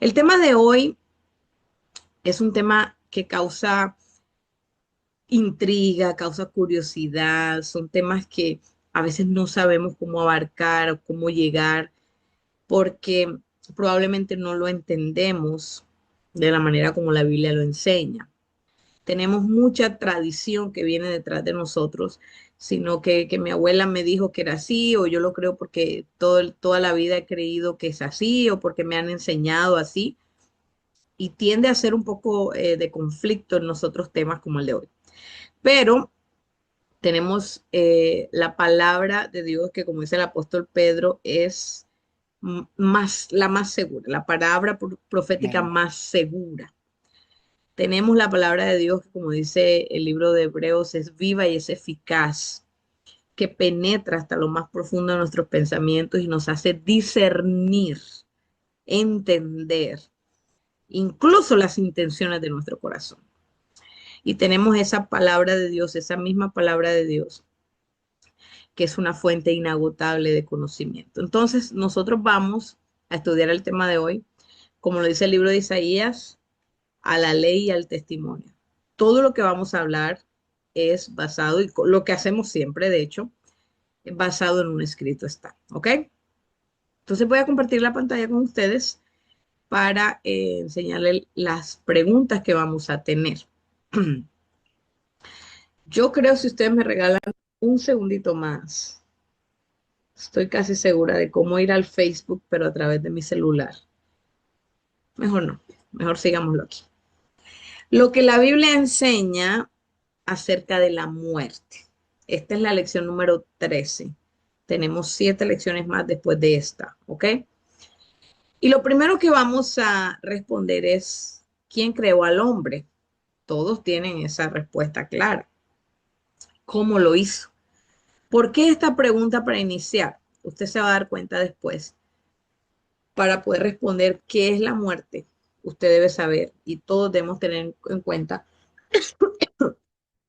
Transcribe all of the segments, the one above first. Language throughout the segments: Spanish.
El tema de hoy es un tema que causa intriga, causa curiosidad, son temas que a veces no sabemos cómo abarcar o cómo llegar porque probablemente no lo entendemos de la manera como la Biblia lo enseña. Tenemos mucha tradición que viene detrás de nosotros, sino que mi abuela me dijo que era así, o yo lo creo porque toda la vida he creído que es así, o porque me han enseñado así, y tiende a ser un poco de conflicto en nosotros temas como el de hoy. Pero tenemos la palabra de Dios que, como dice el apóstol Pedro, es la más segura, la palabra profética Amén. más segura. Tenemos la palabra de Dios que, como dice el libro de Hebreos, es viva y es eficaz, que penetra hasta lo más profundo de nuestros pensamientos y nos hace discernir, entender, incluso las intenciones de nuestro corazón. Y tenemos esa palabra de Dios, esa misma palabra de Dios, que es una fuente inagotable de conocimiento. Entonces, nosotros vamos a estudiar el tema de hoy, como lo dice el libro de Isaías, a la ley y al testimonio. Todo lo que vamos a hablar es basado, y lo que hacemos siempre, de hecho, es basado en un escrito está, ¿ok? Entonces voy a compartir la pantalla con ustedes para enseñarles las preguntas que vamos a tener. Yo creo, si ustedes me regalan un segundito más, estoy casi segura de cómo ir al Facebook, pero a través de mi celular. Mejor no, mejor sigámoslo aquí. Lo que la Biblia enseña acerca de la muerte. Esta es la lección número 13. Tenemos 7 lecciones más después de esta, ¿ok? Y lo primero que vamos a responder es, ¿quién creó al hombre? Todos tienen esa respuesta clara. ¿Cómo lo hizo? ¿Por qué esta pregunta para iniciar? Usted se va a dar cuenta después. Para poder responder qué es la muerte, usted debe saber y todos debemos tener en cuenta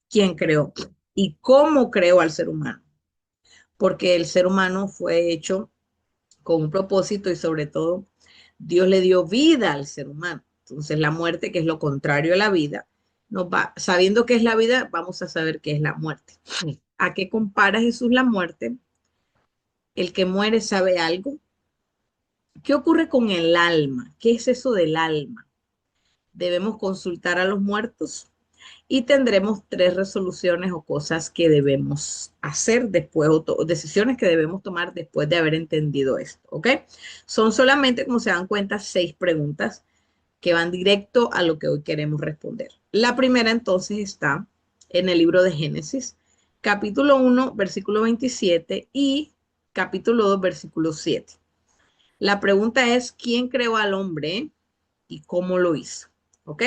quién creó y cómo creó al ser humano. Porque el ser humano fue hecho con un propósito y sobre todo Dios le dio vida al ser humano. Entonces la muerte, que es lo contrario a la vida, sabiendo qué es la vida, vamos a saber qué es la muerte. ¿A qué compara Jesús la muerte? El que muere sabe algo. ¿Qué ocurre con el alma? ¿Qué es eso del alma? Debemos consultar a los muertos y tendremos 3 resoluciones o cosas que debemos hacer después o decisiones que debemos tomar después de haber entendido esto, ¿ok? Son solamente, como se dan cuenta, 6 preguntas que van directo a lo que hoy queremos responder. La primera entonces está en el libro de Génesis, capítulo 1, versículo 27 y capítulo 2, versículo 7. La pregunta es, ¿quién creó al hombre y cómo lo hizo? ¿Ok?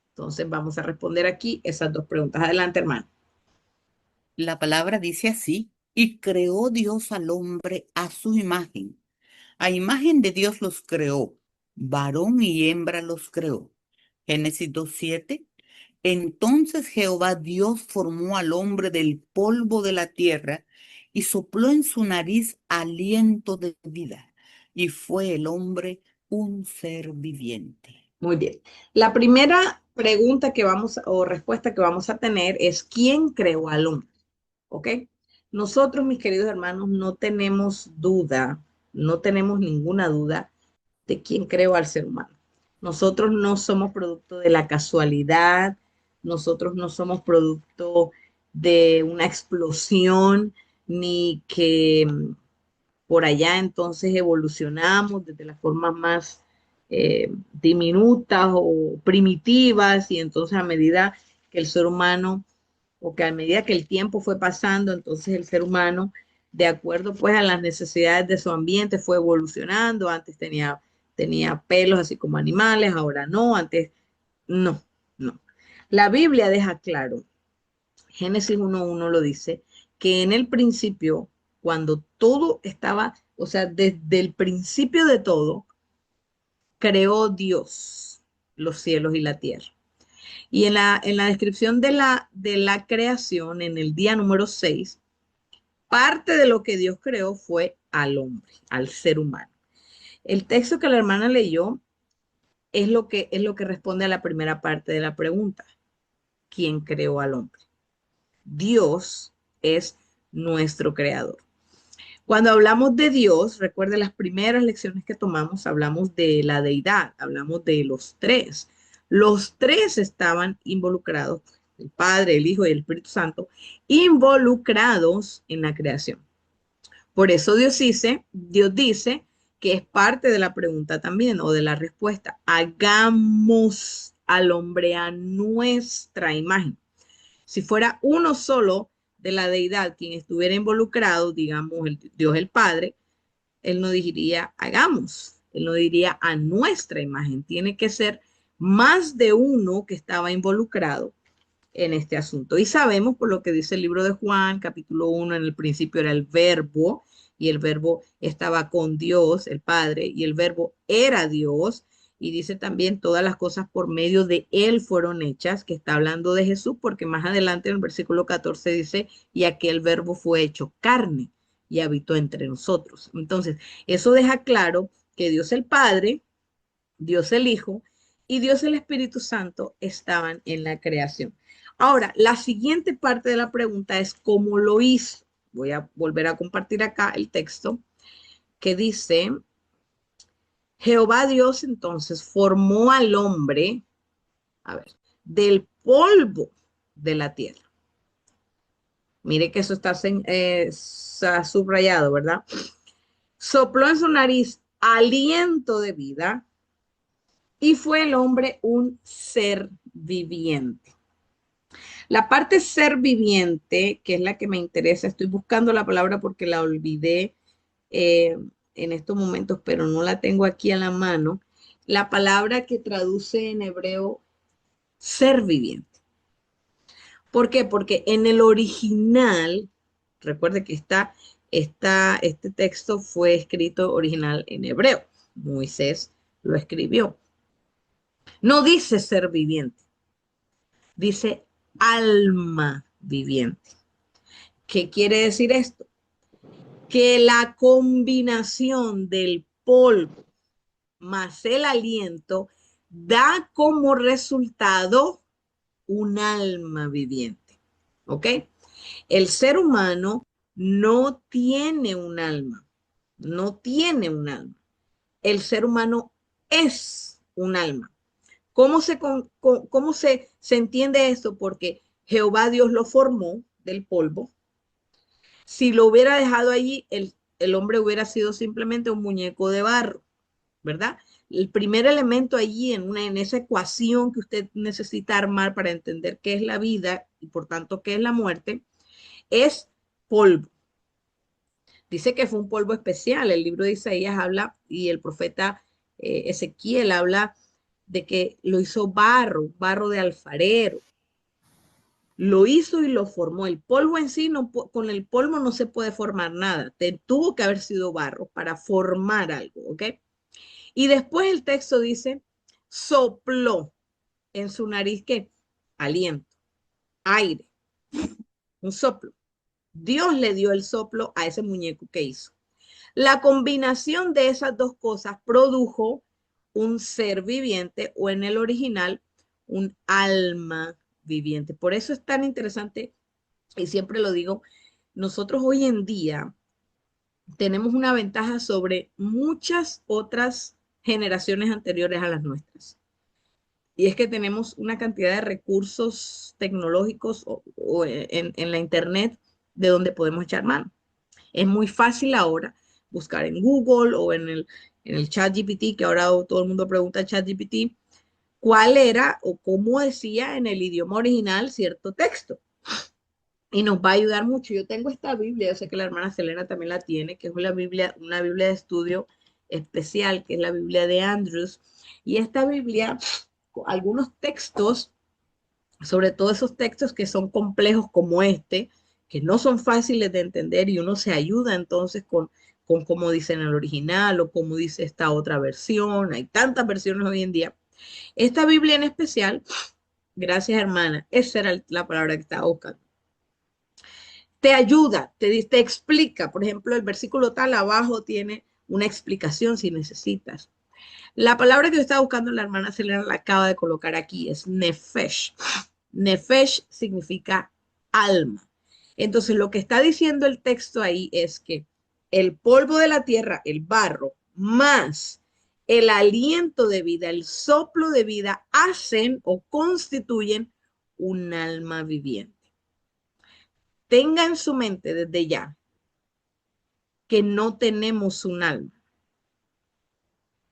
Entonces vamos a responder aquí esas 2 preguntas. Adelante, hermano. La palabra dice así, y creó Dios al hombre a su imagen. A imagen de Dios los creó, varón y hembra los creó. Génesis 2:7. Entonces Jehová Dios formó al hombre del polvo de la tierra y sopló en su nariz aliento de vida, y fue el hombre un ser viviente. Muy bien. La primera pregunta que o respuesta que vamos a tener es ¿quién creó al hombre? ¿Ok? Nosotros, mis queridos hermanos, no tenemos duda, no tenemos ninguna duda de quién creó al ser humano. Nosotros no somos producto de la casualidad, nosotros no somos producto de una explosión, ni que por allá entonces evolucionamos desde las formas más diminutas o primitivas y entonces a medida que el ser humano o que a medida que el tiempo fue pasando, entonces el ser humano, de acuerdo pues a las necesidades de su ambiente, fue evolucionando. Antes tenía pelos así como animales, ahora no, antes no, no. La Biblia deja claro, Génesis 1:1 lo dice, que en el principio, cuando todo estaba, o sea, desde el principio de todo, creó Dios los cielos y la tierra. Y en la descripción de la creación, en el día número 6, parte de lo que Dios creó fue al hombre, al ser humano. El texto que la hermana leyó es lo que responde a la primera parte de la pregunta. ¿Quién creó al hombre? Dios es nuestro creador. Cuando hablamos de Dios, recuerde las primeras lecciones que tomamos, hablamos de la deidad, hablamos de los tres. Los tres estaban involucrados, el Padre, el Hijo y el Espíritu Santo, involucrados en la creación. Por eso Dios dice que es parte de la pregunta también o de la respuesta. Hagamos al hombre a nuestra imagen. Si fuera uno solo de la deidad quien estuviera involucrado, digamos Dios el Padre, él no diría hagamos, él no diría a nuestra imagen. Tiene que ser más de uno que estaba involucrado en este asunto. Y sabemos por lo que dice el libro de Juan, capítulo 1, en el principio era el verbo, y el verbo estaba con Dios, el Padre, y el verbo era Dios. Y dice también todas las cosas por medio de él fueron hechas, que está hablando de Jesús, porque más adelante en el versículo 14 dice, y aquel verbo fue hecho carne y habitó entre nosotros. Entonces, eso deja claro que Dios el Padre, Dios el Hijo y Dios el Espíritu Santo estaban en la creación. Ahora, la siguiente parte de la pregunta es cómo lo hizo. Voy a volver a compartir acá el texto que dice, Jehová Dios entonces formó al hombre, a ver, del polvo de la tierra. Mire que eso está subrayado, ¿verdad? Sopló en su nariz aliento de vida y fue el hombre un ser viviente. La parte ser viviente, que es la que me interesa, estoy buscando la palabra porque la olvidé eh, en estos momentos, pero no la tengo aquí a la mano. La palabra que traduce en hebreo ser viviente. ¿Por qué? Porque en el original, recuerde que este texto fue escrito original en hebreo. Moisés lo escribió. No dice ser viviente, dice alma viviente. ¿Qué quiere decir esto? Que la combinación del polvo más el aliento da como resultado un alma viviente. ¿Ok? El ser humano no tiene un alma, no tiene un alma. El ser humano es un alma. ¿Cómo se entiende esto? Porque Jehová Dios lo formó del polvo. Si lo hubiera dejado allí, el hombre hubiera sido simplemente un muñeco de barro, ¿verdad? El primer elemento allí en esa ecuación que usted necesita armar para entender qué es la vida y por tanto qué es la muerte, es polvo. Dice que fue un polvo especial. El libro de Isaías habla y el profeta Ezequiel habla de que lo hizo barro, barro de alfarero. Lo hizo y lo formó. El polvo en sí, no, con el polvo no se puede formar nada. Tuvo que haber sido barro para formar algo, ¿ok? Y después el texto dice, sopló en su nariz, ¿qué? Aliento, aire, un soplo. Dios le dio el soplo a ese muñeco que hizo. La combinación de esas dos cosas produjo un ser viviente o en el original un alma viviente. Por eso es tan interesante y siempre lo digo, nosotros hoy en día tenemos una ventaja sobre muchas otras generaciones anteriores a las nuestras. Y es que tenemos una cantidad de recursos tecnológicos o en la internet de donde podemos echar mano. Es muy fácil ahora buscar en Google o en el chat GPT, que ahora todo el mundo pregunta chat GPT, cuál era o cómo decía en el idioma original cierto texto. Y nos va a ayudar mucho. Yo tengo esta Biblia, yo sé que la hermana Selena también la tiene, que es una Biblia de estudio especial, que es la Biblia de Andrews. Y esta Biblia, algunos textos, sobre todo esos textos que son complejos como este, que no son fáciles de entender y uno se ayuda entonces con cómo dice en el original o cómo dice esta otra versión. Hay tantas versiones hoy en día. Esta Biblia en especial, gracias hermana, esa era la palabra que estaba buscando. Te ayuda, te explica. Por ejemplo, el versículo tal abajo tiene una explicación si necesitas. La palabra que yo estaba buscando, la hermana Selena la acaba de colocar aquí, es nefesh. Nefesh significa alma. Entonces, lo que está diciendo el texto ahí es que el polvo de la tierra, el barro, más el aliento de vida, el soplo de vida, hacen o constituyen un alma viviente. Tenga en su mente desde ya que no tenemos un alma,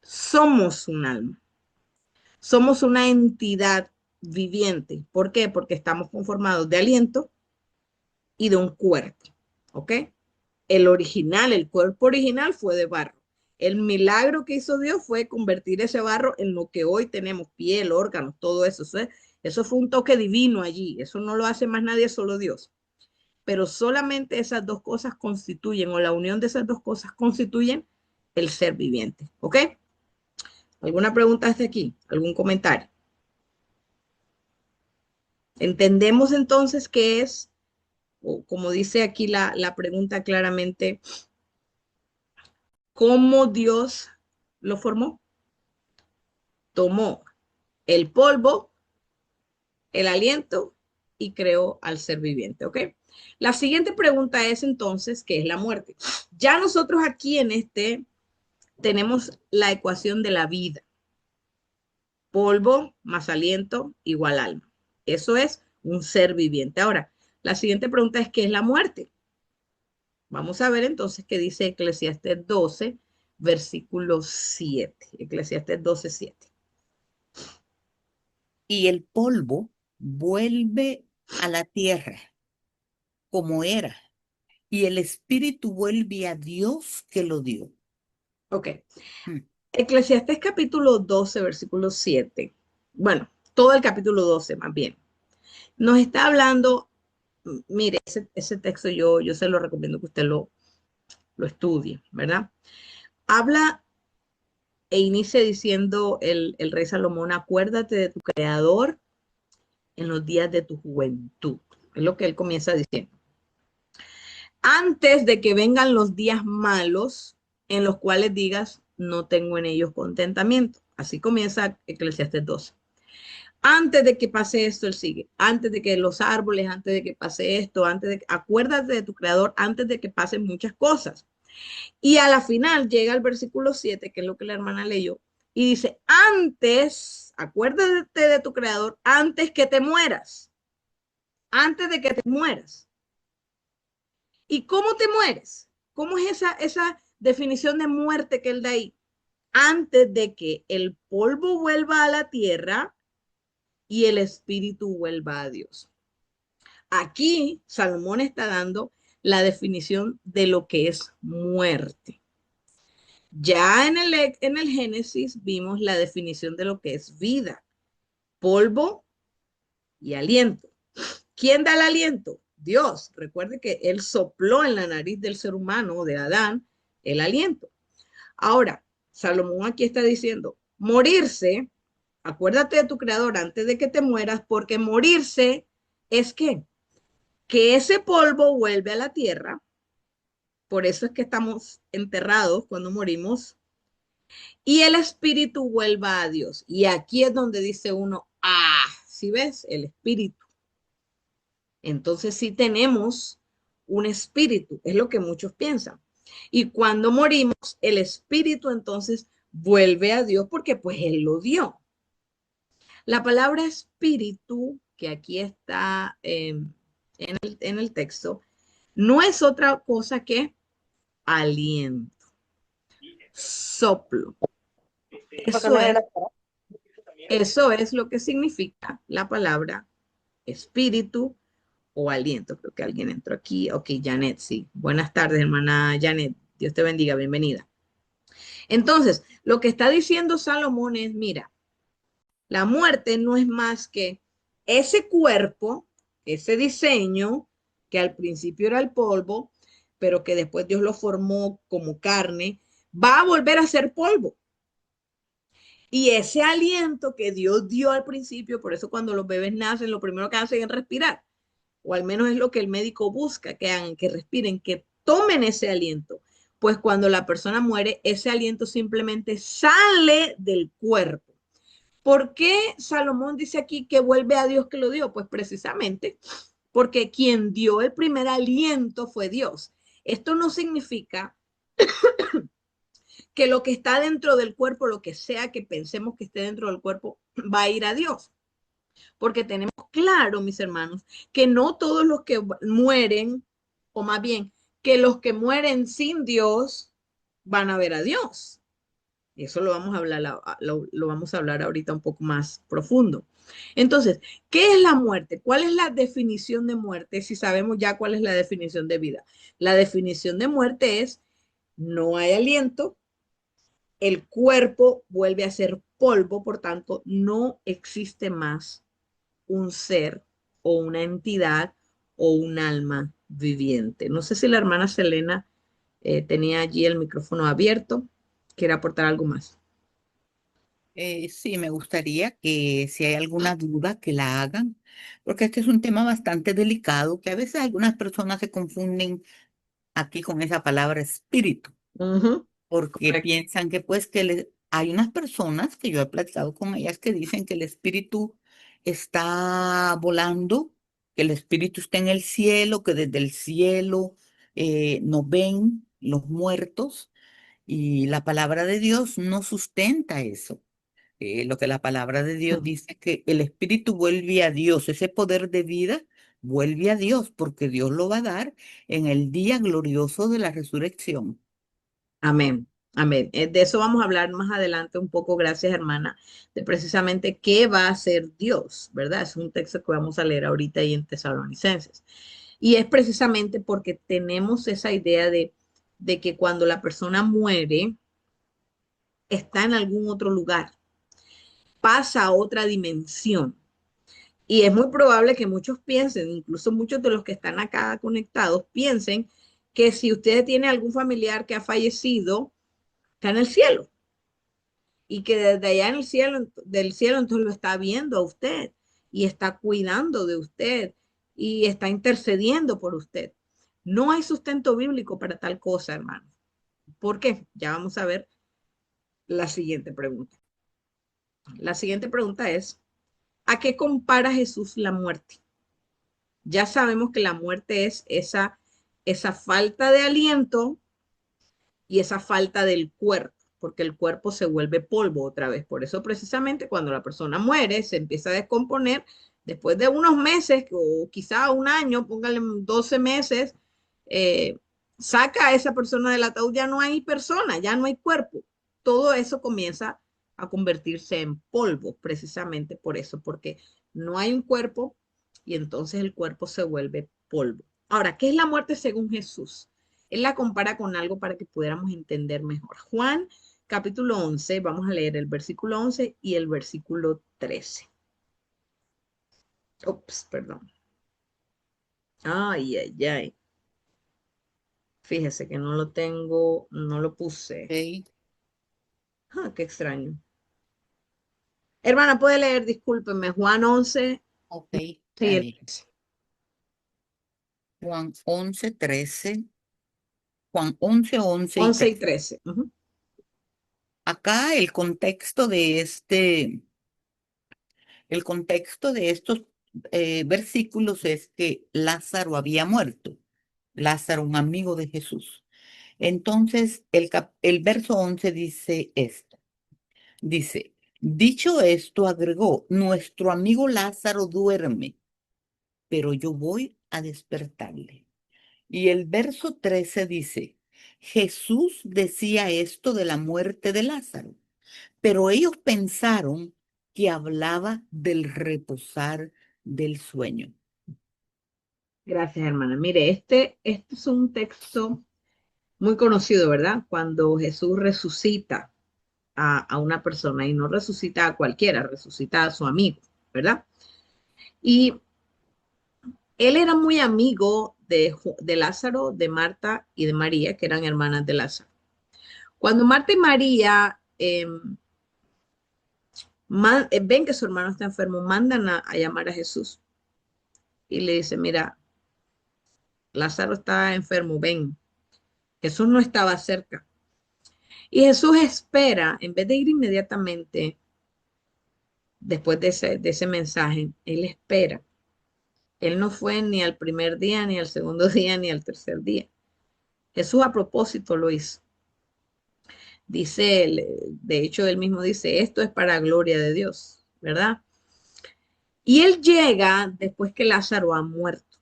somos un alma. Somos una entidad viviente. ¿Por qué? Porque estamos conformados de aliento y de un cuerpo. ¿Ok? El original, el cuerpo original fue de barro. El milagro que hizo Dios fue convertir ese barro en lo que hoy tenemos, piel, órganos, todo eso. Eso fue un toque divino allí. Eso no lo hace más nadie, solo Dios. Pero solamente esas dos cosas constituyen, o la unión de esas dos cosas constituyen el ser viviente. ¿Ok? ¿Alguna pregunta hasta aquí? ¿Algún comentario? Entendemos entonces que es, o como dice aquí la pregunta claramente, cómo Dios lo formó. Tomó el polvo, el aliento y creó al ser viviente, ¿ok? La siguiente pregunta es entonces, ¿qué es la muerte? Ya nosotros aquí en este tenemos la ecuación de la vida. Polvo más aliento igual alma. Eso es un ser viviente. Ahora, la siguiente pregunta es, ¿qué es la muerte? Vamos a ver entonces qué dice Eclesiastés 12, versículo 7. Eclesiastés 12, 7. Y el polvo vuelve a la tierra como era, y el espíritu vuelve a Dios que lo dio. Ok. Mm. Eclesiastés capítulo 12, versículo 7. Bueno, todo el capítulo 12 más bien. Nos está hablando, mire, ese texto yo se lo recomiendo que usted lo estudie, ¿verdad? Habla e inicia diciendo el rey Salomón, acuérdate de tu creador en los días de tu juventud. Es lo que él comienza diciendo. Antes de que vengan los días malos en los cuales digas, no tengo en ellos contentamiento. Así comienza Eclesiastés 12. Antes de que pase esto, él sigue. Antes de que los árboles, antes de que pase esto, acuérdate de tu creador antes de que pasen muchas cosas. Y a la final llega el versículo 7, que es lo que la hermana leyó, y dice, antes, acuérdate de tu creador antes que te mueras. Antes de que te mueras. ¿Y cómo te mueres? ¿Cómo es esa definición de muerte que él da ahí? Antes de que el polvo vuelva a la tierra y el espíritu vuelva a Dios. Aquí Salomón está dando la definición de lo que es muerte. Ya en el Génesis vimos la definición de lo que es vida, polvo y aliento. ¿Quién da el aliento? Dios. Recuerde que él sopló en la nariz del ser humano, de Adán, el aliento. Ahora, Salomón aquí está diciendo, morirse, acuérdate de tu creador antes de que te mueras, porque morirse es que ese polvo vuelve a la tierra, por eso es que estamos enterrados cuando morimos, y el espíritu vuelva a Dios. Y aquí es donde dice uno, ¿sí ves? El espíritu. Entonces sí tenemos un espíritu, es lo que muchos piensan. Y cuando morimos, el espíritu entonces vuelve a Dios porque pues Él lo dio. La palabra espíritu, que aquí está en el texto, no es otra cosa que aliento, soplo. Eso es, eso es lo que significa la palabra espíritu o aliento. Creo que alguien entró aquí. Ok, Janet, sí. Buenas tardes, hermana Janet. Dios te bendiga, bienvenida. Entonces, lo que está diciendo Salomón es, mira, la muerte no es más que ese cuerpo, ese diseño, que al principio era el polvo, pero que después Dios lo formó como carne, va a volver a ser polvo. Y ese aliento que Dios dio al principio, por eso cuando los bebés nacen, lo primero que hacen es respirar, o al menos es lo que el médico busca, que hagan, que respiren, que tomen ese aliento, pues cuando la persona muere, ese aliento simplemente sale del cuerpo. ¿Por qué Salomón dice aquí que vuelve a Dios que lo dio? Pues precisamente porque quien dio el primer aliento fue Dios. Esto no significa que lo que está dentro del cuerpo, lo que sea que pensemos que esté dentro del cuerpo, va a ir a Dios. Porque tenemos claro, mis hermanos, que no todos los que mueren, o más bien, que los que mueren sin Dios van a ver a Dios. Eso lo vamos a hablar, lo vamos a hablar ahorita un poco más profundo. Entonces, ¿qué es la muerte? ¿Cuál es la definición de muerte? Si sabemos ya cuál es la definición de vida. La definición de muerte es no hay aliento, el cuerpo vuelve a ser polvo, por tanto, no existe más un ser o una entidad o un alma viviente. No sé si la hermana Selena tenía allí el micrófono abierto. ¿Quiere aportar algo más? Sí, me gustaría que si hay alguna duda que la hagan, porque este es un tema bastante delicado que a veces algunas personas se confunden aquí con esa palabra espíritu, Ujú, porque correcto. piensan que pues hay unas personas que yo he platicado con ellas que dicen que el espíritu está volando, que el espíritu está en el cielo, que desde el cielo nos ven los muertos y la palabra de Dios no sustenta eso. Lo que la palabra de Dios dice es que el espíritu vuelve a Dios, ese poder de vida vuelve a Dios, porque Dios lo va a dar en el día glorioso de la resurrección. Amén. Amén. De eso vamos a hablar más adelante un poco, gracias hermana, de precisamente qué va a hacer Dios, ¿verdad? Es un texto que vamos a leer ahorita ahí en Tesalonicenses. Y es precisamente porque tenemos esa idea de que cuando la persona muere, está en algún otro lugar, pasa a otra dimensión. Y es muy probable que muchos piensen, incluso muchos de los que están acá conectados, piensen que si usted tiene algún familiar que ha fallecido, está en el cielo y que desde allá en el cielo, del cielo, entonces lo está viendo a usted y está cuidando de usted y está intercediendo por usted. No hay sustento bíblico para tal cosa, hermano. ¿Por qué? Ya vamos a ver la siguiente pregunta. La siguiente pregunta es, ¿a qué compara Jesús la muerte? Ya sabemos que la muerte es esa falta de aliento y esa falta del cuerpo, porque el cuerpo se vuelve polvo otra vez. Por eso precisamente cuando la persona muere, se empieza a descomponer después de unos meses o quizá un año, póngale 12 meses, eh, saca a esa persona del ataúd, ya no hay persona, ya no hay cuerpo. Todo eso comienza a convertirse en polvo, precisamente por eso, porque no hay un cuerpo y entonces el cuerpo se vuelve polvo. Ahora, ¿qué es la muerte según Jesús? Él la compara con algo para que pudiéramos entender mejor. Juan capítulo 11, vamos a leer el versículo 11 y el versículo 13. Ups, perdón. Ay, ay, ay. Fíjese que no lo tengo, no lo puse. ¿Ok? Ah, qué extraño. Hermana, puede leer, discúlpeme, Juan 11, Ok, sí, está el bien. 13. Juan 11:13, Juan 11:11 y 11 y 13. 13. Ujú. Acá el contexto de estos versículos es que Lázaro había muerto. Lázaro, un amigo de Jesús. Entonces, el verso 11 dice esto. Dice, dicho esto, agregó, nuestro amigo Lázaro duerme, pero yo voy a despertarle. Y el verso 13 dice, Jesús decía esto de la muerte de Lázaro, pero ellos pensaron que hablaba del reposar del sueño. Gracias, hermana. Mire, este es un texto muy conocido, ¿verdad? Cuando Jesús resucita a una persona y no resucita a cualquiera, resucita a su amigo, ¿verdad? Y él era muy amigo de Lázaro, de Marta y de María, que eran hermanas de Lázaro. Cuando Marta y María ven que su hermano está enfermo, mandan a llamar a Jesús y le dicen, mira, Lázaro está enfermo, ven. Jesús no estaba cerca. Y Jesús espera, en vez de ir inmediatamente después de ese mensaje, él espera. Él no fue ni al primer día, ni al segundo día, ni al tercer día. Jesús a propósito lo hizo. Dice él, de hecho él mismo dice, esto es para gloria de Dios, ¿verdad? Y él llega después que Lázaro ha muerto.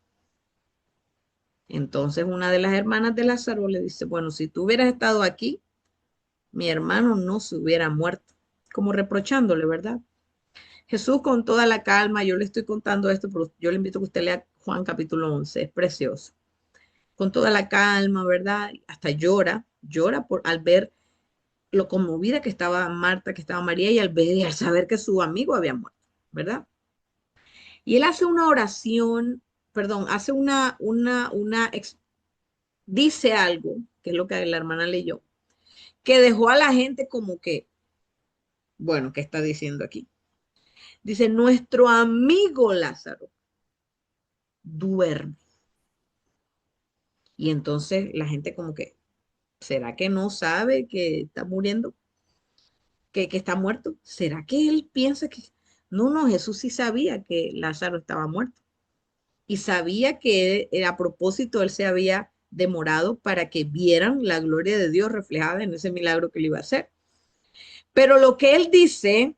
Entonces una de las hermanas de Lázaro le dice, bueno, si tú hubieras estado aquí, mi hermano no se hubiera muerto, como reprochándole, ¿verdad? Jesús con toda la calma, yo le estoy contando esto, pero yo le invito a que usted lea Juan capítulo 11, es precioso. Con toda la calma, ¿verdad? Hasta llora al ver lo conmovida que estaba Marta, que estaba María, y al ver y al saber que su amigo había muerto, ¿verdad? Y él hace una oración, perdón, hace dice algo, que es lo que la hermana leyó, que dejó a la gente como que, bueno, ¿qué está diciendo aquí? Dice, nuestro amigo Lázaro duerme. Y entonces la gente como que, ¿será que no sabe que está muriendo? ¿Que está muerto? ¿Será que él piensa que... No, no, Jesús sí sabía que Lázaro estaba muerto. Y sabía que a propósito él se había demorado para que vieran la gloria de Dios reflejada en ese milagro que le iba a hacer. Pero lo que él dice,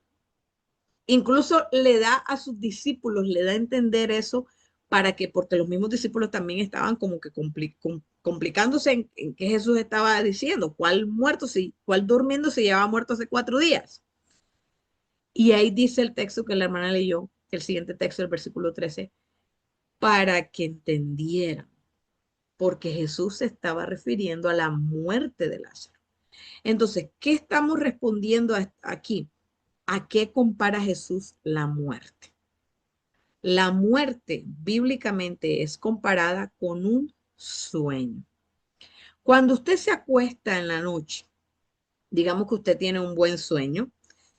incluso le da a sus discípulos, le da a entender eso para que, porque los mismos discípulos también estaban como que complicándose en qué Jesús estaba diciendo, cuál muerto, si, cuál durmiendo se llevaba muerto hace 4 días. Y ahí dice el texto que la hermana leyó, el siguiente texto, el versículo 13, para que entendieran, porque Jesús se estaba refiriendo a la muerte de Lázaro. Entonces, ¿qué estamos respondiendo aquí? ¿A qué compara Jesús la muerte? La muerte bíblicamente es comparada con un sueño. Cuando usted se acuesta en la noche, digamos que usted tiene un buen sueño,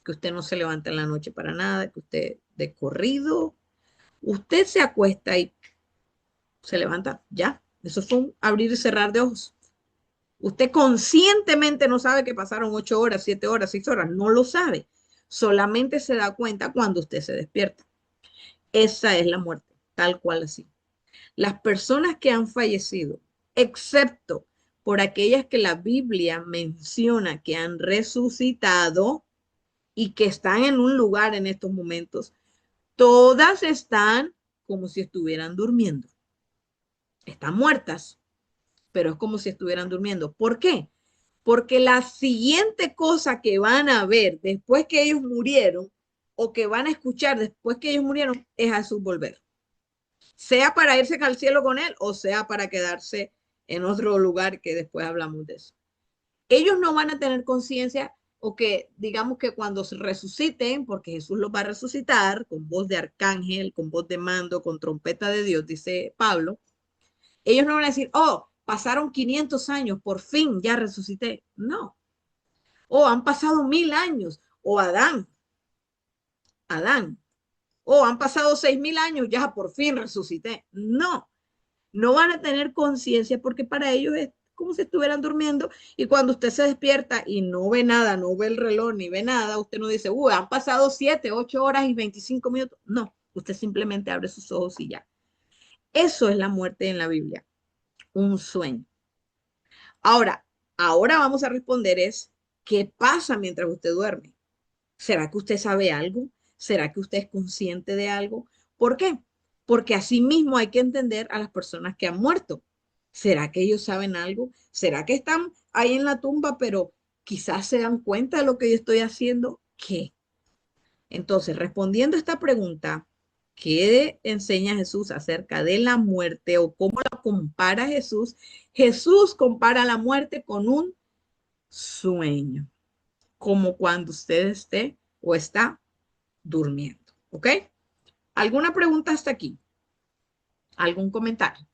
que usted no se levanta en la noche para nada, que usted de corrido, usted se acuesta y se levanta, ya. Eso fue un abrir y cerrar de ojos. Usted conscientemente no sabe que pasaron 8 horas, 7 horas, 6 horas, no lo sabe. Solamente se da cuenta cuando usted se despierta. Esa es la muerte, tal cual así. Las personas que han fallecido, excepto por aquellas que la Biblia menciona que han resucitado y que están en un lugar en estos momentos, todas están como si estuvieran durmiendo. Están muertas, pero es como si estuvieran durmiendo. ¿Por qué? Porque la siguiente cosa que van a ver después que ellos murieron o que van a escuchar después que ellos murieron es a su volver. Sea para irse al cielo con él o sea para quedarse en otro lugar que después hablamos de eso. Ellos no van a tener conciencia o que digamos que cuando se resuciten, porque Jesús los va a resucitar con voz de arcángel, con voz de mando, con trompeta de Dios, dice Pablo, ellos no van a decir, oh, pasaron 500 años, por fin ya resucité. No. O han pasado 1000 años. O Adán. O han pasado 6000 años, ya por fin resucité. No, no van a tener conciencia porque para ellos es como si estuvieran durmiendo y cuando usted se despierta y no ve nada, no ve el reloj ni ve nada, usted no dice, han pasado 7, 8 horas y 25 minutos. No, usted simplemente abre sus ojos y ya. Eso es la muerte en la Biblia, un sueño. Ahora, ahora vamos a responder es, ¿qué pasa mientras usted duerme? ¿Será que usted sabe algo? ¿Será que usted es consciente de algo? ¿Por qué? Porque así mismo hay que entender a las personas que han muerto. ¿Será que ellos saben algo? ¿Será que están ahí en la tumba, pero quizás se dan cuenta de lo que yo estoy haciendo? ¿Qué? Entonces, respondiendo a esta pregunta, ¿qué enseña Jesús acerca de la muerte o cómo la compara Jesús? Jesús compara la muerte con un sueño, como cuando usted esté o está durmiendo. ¿Ok? ¿Alguna pregunta hasta aquí? ¿Algún comentario?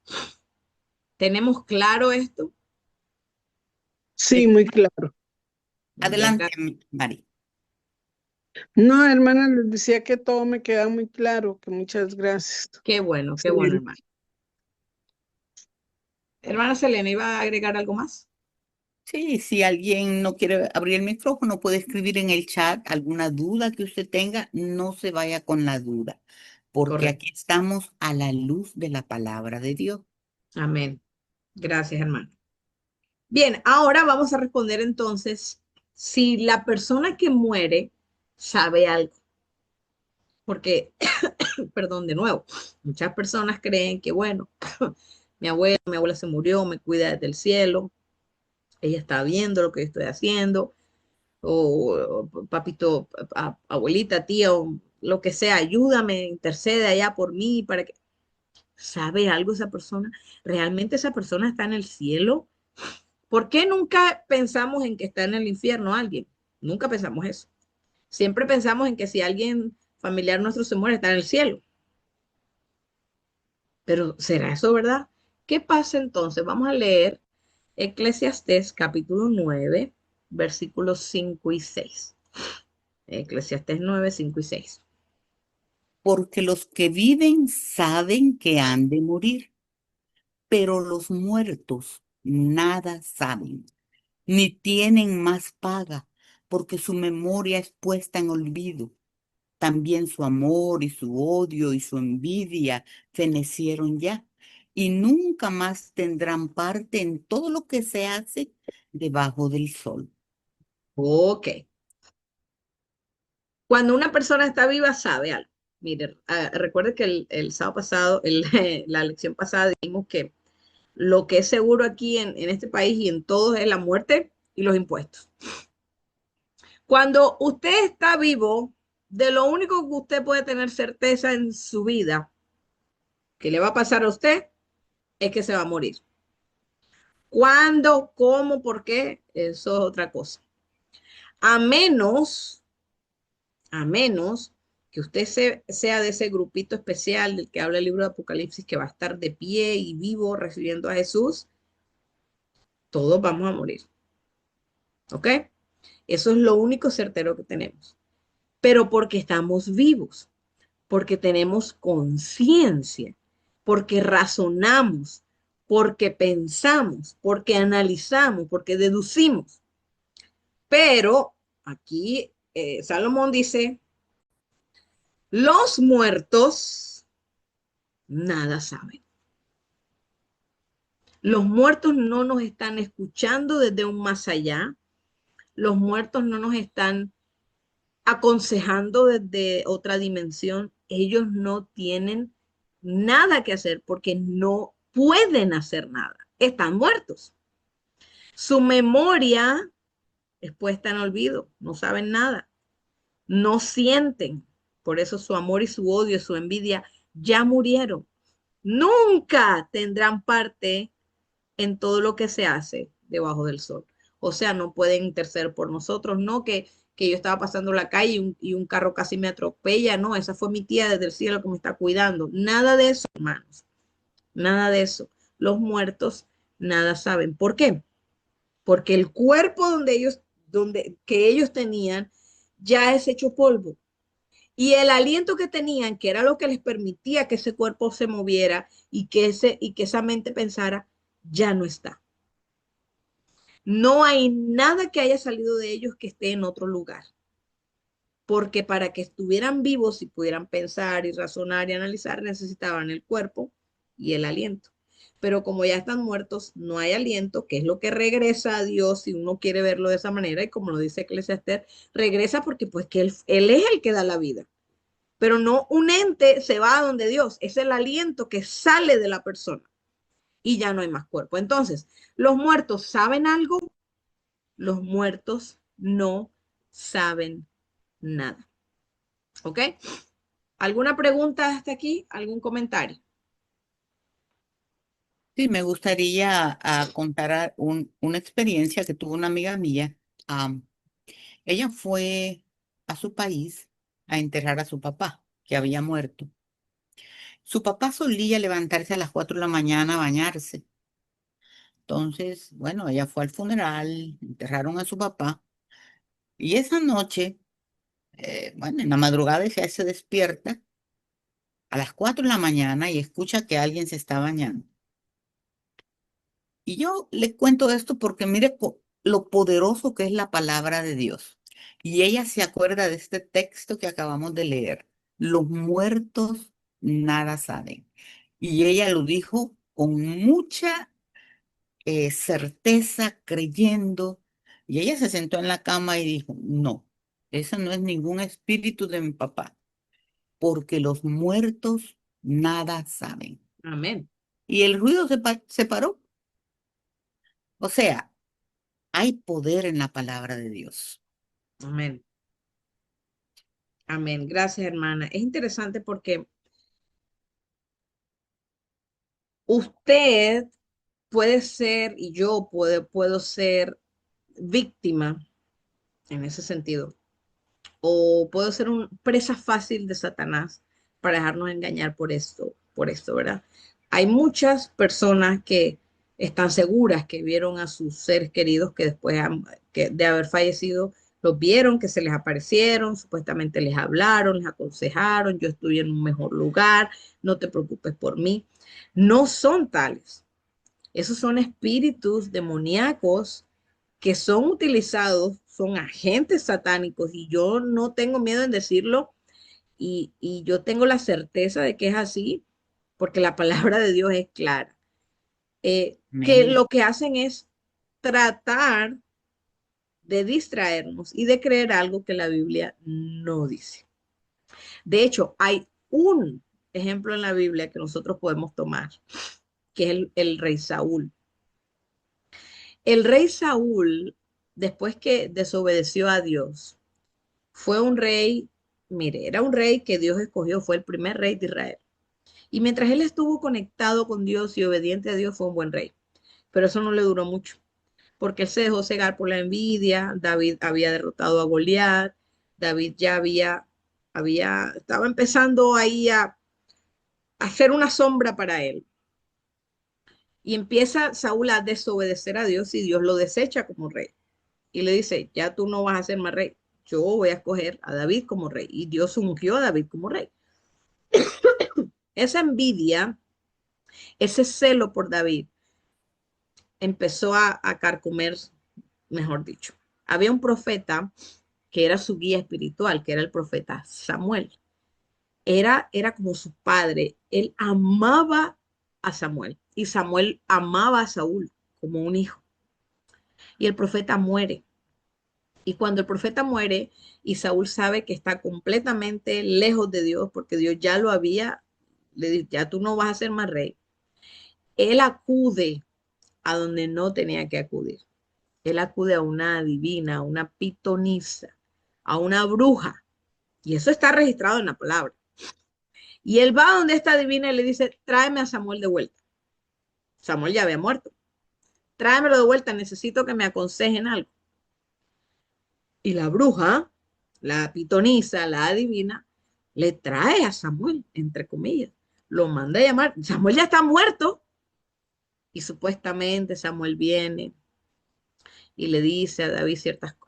¿Tenemos claro esto? Sí, muy claro. Muy bien, Adelante, gracias. Mari. No, hermana, les decía que todo me queda muy claro, que muchas gracias. Qué bueno, Excelente. hermano. Hermana Selena, ¿iba a agregar algo más? Sí, si alguien no quiere abrir el micrófono, puede escribir en el chat alguna duda que usted tenga. No se vaya con la duda, porque Correcto. aquí estamos a la luz de la palabra de Dios. Amén. Gracias, hermano. Bien, ahora vamos a responder entonces si la persona que muere sabe algo, porque, perdón, de nuevo, muchas personas creen que, bueno, mi abuela se murió, me cuida desde el cielo, ella está viendo lo que yo estoy haciendo, o papito, abuelita, tía, o lo que sea, ayúdame, intercede allá por mí para que sabe algo esa persona. ¿Realmente esa persona está en el cielo? ¿Por qué nunca pensamos en que está en el infierno alguien? Nunca pensamos eso. Siempre pensamos en que si alguien familiar nuestro se muere, está en el cielo. Pero ¿será eso verdad? ¿Qué pasa entonces? Vamos a leer Eclesiastés capítulo 9, versículos 5 y 6. Eclesiastés 9, 5 y 6. Porque los que viven saben que han de morir, pero los muertos nada saben, ni tienen más paga, porque su memoria es puesta en olvido. También su amor y su odio y su envidia fenecieron ya, y nunca más tendrán parte en todo lo que se hace debajo del sol. Ok. Cuando una persona está viva, sabe algo. Mire, recuerde que el sábado pasado, la lección pasada, dijimos que lo que es seguro aquí en este país y en todos es la muerte y los impuestos. Cuando usted está vivo, de lo único que usted puede tener certeza en su vida que le va a pasar a usted es que se va a morir. ¿Cuándo? ¿Cómo? ¿Por qué? Eso es otra cosa. A menos, a menos que usted sea de ese grupito especial del que habla el libro de Apocalipsis, que va a estar de pie y vivo recibiendo a Jesús, todos vamos a morir. ¿Ok? Eso es lo único certero que tenemos. Pero porque estamos vivos, porque tenemos conciencia, porque razonamos, porque pensamos, porque analizamos, porque deducimos. Pero aquí Salomón dice, los muertos nada saben. Los muertos no nos están escuchando desde un más allá. Los muertos no nos están aconsejando desde otra dimensión. Ellos no tienen nada que hacer porque no pueden hacer nada. Están muertos. Su memoria es puesta en olvido. No saben nada. No sienten. Por eso su amor y su odio, su envidia ya murieron. Nunca tendrán parte en todo lo que se hace debajo del sol. O sea, no pueden interceder por nosotros, no que yo estaba pasando la calle y un carro casi me atropella, no, esa fue mi tía desde el cielo que me está cuidando. Nada de eso, hermanos, nada de eso. Los muertos nada saben. ¿Por qué? Porque el cuerpo que ellos tenían ya es hecho polvo. Y el aliento que tenían, que era lo que les permitía que ese cuerpo se moviera y que esa mente pensara, ya no está. No hay nada que haya salido de ellos que esté en otro lugar, porque para que estuvieran vivos y pudieran pensar y razonar y analizar, necesitaban el cuerpo y el aliento. Pero como ya están muertos, no hay aliento, que es lo que regresa a Dios si uno quiere verlo de esa manera, y como lo dice Eclesiastés, regresa porque pues que él es el que da la vida. Pero no un ente se va a donde Dios, es el aliento que sale de la persona y ya no hay más cuerpo. Entonces, ¿los muertos saben algo? Los muertos no saben nada. ¿Ok? ¿Alguna pregunta hasta aquí? ¿Algún comentario? Sí, me gustaría contar una experiencia que tuvo una amiga mía. Am, Ella fue a su país a enterrar a su papá, que había muerto. Su papá solía levantarse a las 4 de la mañana a bañarse. Entonces, bueno, ella fue al funeral, enterraron a su papá. Y esa noche, bueno, en la madrugada ella se despierta a las 4 de la mañana y escucha que alguien se está bañando. Y yo le cuento esto porque mire lo poderoso que es la palabra de Dios. Y ella se acuerda de este texto que acabamos de leer. Los muertos nada saben. Y ella lo dijo con mucha certeza, creyendo. Y ella se sentó en la cama y dijo, no, eso no es ningún espíritu de mi papá, porque los muertos nada saben. Amén. Y el ruido se paró. O sea, hay poder en la palabra de Dios. Amén. Amén. Gracias, hermana. Es interesante porque usted puede ser y yo puedo ser víctima en ese sentido, o puedo ser una presa fácil de Satanás para dejarnos engañar por esto, ¿verdad? Hay muchas personas que están seguras que vieron a sus seres queridos que que de haber fallecido, los vieron, que se les aparecieron, supuestamente les hablaron, les aconsejaron, yo estoy en un mejor lugar, no te preocupes por mí. No son tales. Esos son espíritus demoníacos que son utilizados, son agentes satánicos y yo no tengo miedo en decirlo y yo tengo la certeza de que es así porque la palabra de Dios es clara. Que Amén. lo que hacen es tratar de distraernos y de creer algo que la Biblia no dice. De hecho, hay un ejemplo en la Biblia que nosotros podemos tomar, que es el rey Saúl. El rey Saúl, después que desobedeció a Dios, fue un rey, mire, era un rey que Dios escogió, fue el primer rey de Israel. Y mientras él estuvo conectado con Dios y obediente a Dios, fue un buen rey. Pero eso no le duró mucho, porque él se dejó cegar por la envidia. David había derrotado a Goliat. David ya estaba empezando ahí a hacer una sombra para él. Y empieza Saúl a desobedecer a Dios y Dios lo desecha como rey. Y le dice, ya tú no vas a ser más rey, yo voy a escoger a David como rey. Y Dios ungió a David como rey. Esa envidia, ese celo por David, empezó a carcomer, mejor dicho. Había un profeta que era su guía espiritual, que era el profeta Samuel. Era como su padre. Él amaba a Samuel y Samuel amaba a Saúl como un hijo. Y el profeta muere. Y cuando el profeta muere y Saúl sabe que está completamente lejos de Dios, porque Dios ya lo había, le dice, ya tú no vas a ser más rey, él acude a donde no tenía que acudir. Él acude a una adivina, a una pitonisa, a una bruja. Y eso está registrado en la palabra. Y él va donde esta adivina y le dice, tráeme a Samuel de vuelta. Samuel ya había muerto. Tráemelo de vuelta, necesito que me aconsejen algo. Y la bruja, la pitonisa, la adivina, le trae a Samuel, entre comillas. Lo manda a llamar. Samuel ya está muerto. Y supuestamente Samuel viene y le dice a David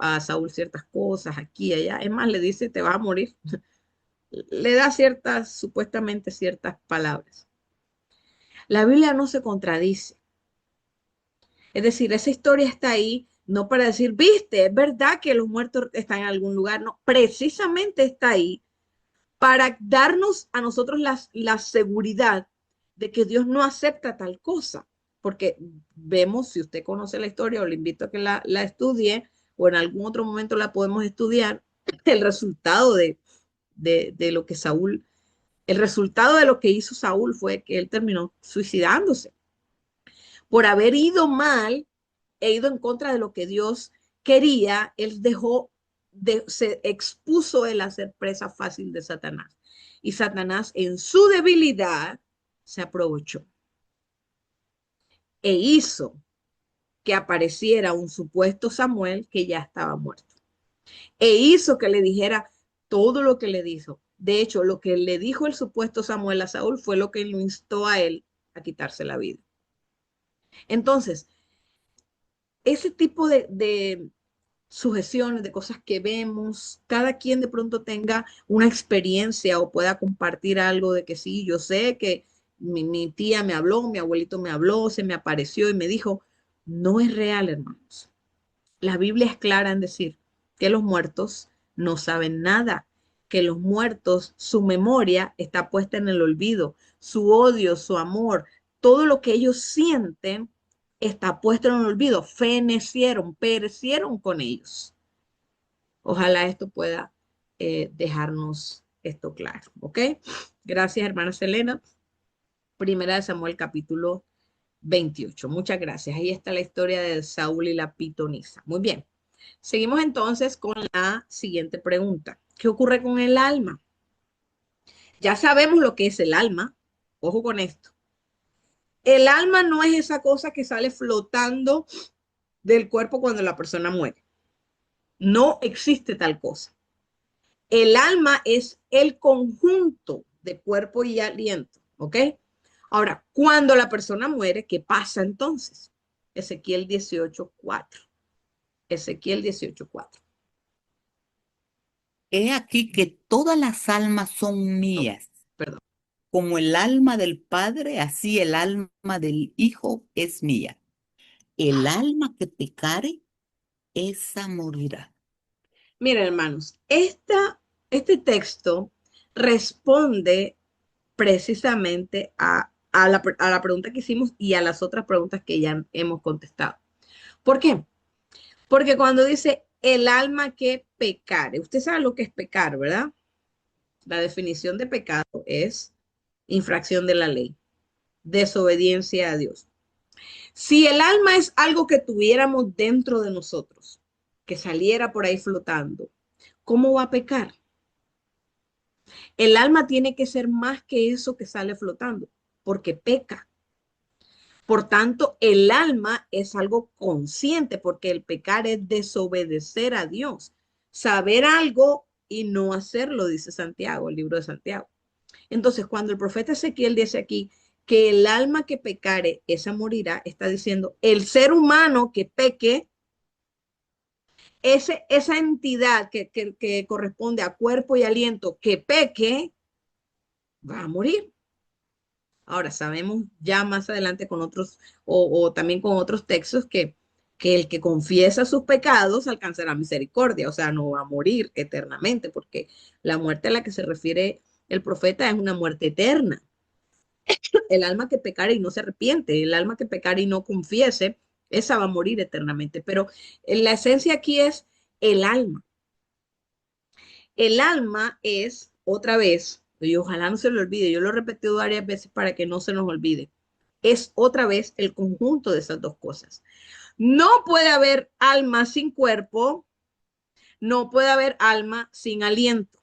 a Saúl ciertas cosas aquí y allá. Es más, le dice, te vas a morir. Le da supuestamente ciertas palabras. La Biblia no se contradice. Es decir, esa historia está ahí no para decir, viste, es verdad que los muertos están en algún lugar. No, precisamente está ahí para darnos a nosotros la seguridad de que Dios no acepta tal cosa. Porque vemos, si usted conoce la historia o le invito a que la estudie o en algún otro momento la podemos estudiar, el resultado de lo que Saúl, el resultado de lo que hizo Saúl fue que él terminó suicidándose por haber ido mal e ido en contra de lo que Dios quería. Él se expuso él a ser presa fácil de Satanás. Y Satanás en su debilidad se aprovechó e hizo que apareciera un supuesto Samuel que ya estaba muerto. E hizo que le dijera todo lo que le dijo. De hecho, lo que le dijo el supuesto Samuel a Saúl fue lo que lo instó a él a quitarse la vida. Entonces, ese tipo de sugestiones, de cosas que vemos, cada quien de pronto tenga una experiencia o pueda compartir algo de que sí, yo sé que mi tía me habló, mi abuelito me habló, se me apareció y me dijo, no es real, hermanos. La Biblia es clara en decir que los muertos no saben nada, que los muertos, su memoria está puesta en el olvido, su odio, su amor, todo lo que ellos sienten está puesto en el olvido. Fenecieron, perecieron con ellos. Ojalá esto pueda dejarnos esto claro, ¿ok? Gracias, hermana Selena. Primera de Samuel, capítulo 28. Muchas gracias. Ahí está la historia de Saúl y la pitonisa. Muy bien. Seguimos entonces con la siguiente pregunta. ¿Qué ocurre con el alma? Ya sabemos lo que es el alma. Ojo con esto. El alma no es esa cosa que sale flotando del cuerpo cuando la persona muere. No existe tal cosa. El alma es el conjunto de cuerpo y aliento, ¿ok? Ahora, cuando la persona muere, ¿qué pasa entonces? Ezequiel 18:4. Ezequiel 18:4. He aquí que todas las almas son Oh, mías. perdón. Como el alma del Padre, así el alma del Hijo es mía. El alma que pecare, esa morirá. Miren, hermanos, este texto responde precisamente a la pregunta que hicimos y a las otras preguntas que ya hemos contestado. ¿Por qué? Porque cuando dice el alma que pecare, usted sabe lo que es pecar, ¿verdad? La definición de pecado es infracción de la ley, desobediencia a Dios. Si el alma es algo que tuviéramos dentro de nosotros, que saliera por ahí flotando, ¿cómo va a pecar? El alma tiene que ser más que eso que sale flotando, porque peca. Por tanto, el alma es algo consciente, porque el pecar es desobedecer a Dios, saber algo y no hacerlo, dice Santiago, el libro de Santiago. Entonces, cuando el profeta Ezequiel dice aquí que el alma que pecare, esa morirá, está diciendo, el ser humano que peque, esa entidad que corresponde a cuerpo y aliento que peque, va a morir. Ahora, sabemos ya más adelante con otros, o también con otros textos, que el que confiesa sus pecados alcanzará misericordia, o sea, no va a morir eternamente, porque la muerte a la que se refiere el profeta es una muerte eterna. El alma que pecare y no se arrepiente, el alma que pecare y no confiese, esa va a morir eternamente. Pero la esencia aquí es el alma. El alma es, otra vez, y ojalá no se lo olvide, yo lo he repetido varias veces para que no se nos olvide, es otra vez el conjunto de esas dos cosas. No puede haber alma sin cuerpo, no puede haber alma sin aliento.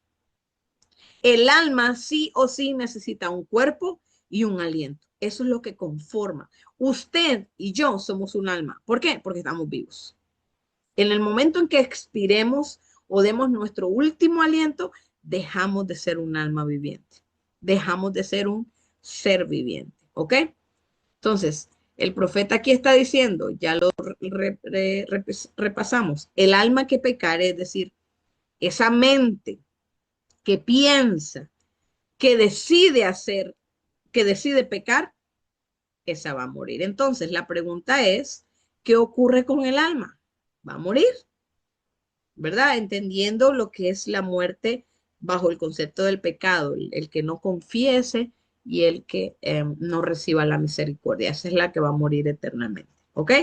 El alma sí o sí necesita un cuerpo y un aliento. Eso es lo que conforma. Usted y yo somos un alma. ¿Por qué? Porque estamos vivos. En el momento en que expiremos o demos nuestro último aliento, dejamos de ser un alma viviente. Dejamos de ser un ser viviente. ¿Ok? Entonces, el profeta aquí está diciendo, ya lo repasamos, el alma que pecare, es decir, esa mente que piensa, que decide hacer, que decide pecar, esa va a morir. Entonces, la pregunta es, ¿qué ocurre con el alma? ¿Va a morir? ¿Verdad? Entendiendo lo que es la muerte bajo el concepto del pecado, el que no confiese y el que no reciba la misericordia. Esa es la que va a morir eternamente. ¿Ok?